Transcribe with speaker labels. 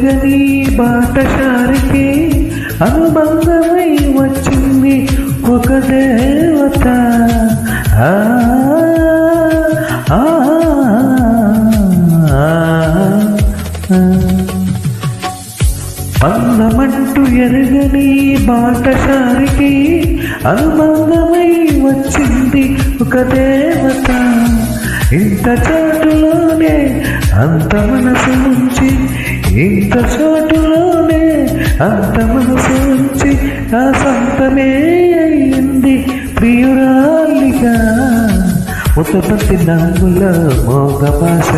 Speaker 1: ఎరుగని బాటసారికి అనుబంధమై వచ్చింది ఒక దేవత. అందమంటూ ఎరుగని బాటసారికి అనుబంధమై వచ్చింది ఒక దేవత. ఇంత చాటులోనే అంత మనసు ఉంచి, ఇంత చాటులోనే అంత మనసు ఉంచి ఆ సంతమే అయింది ప్రియురాలిగా. ముతపతి నాగుల మోగ భాష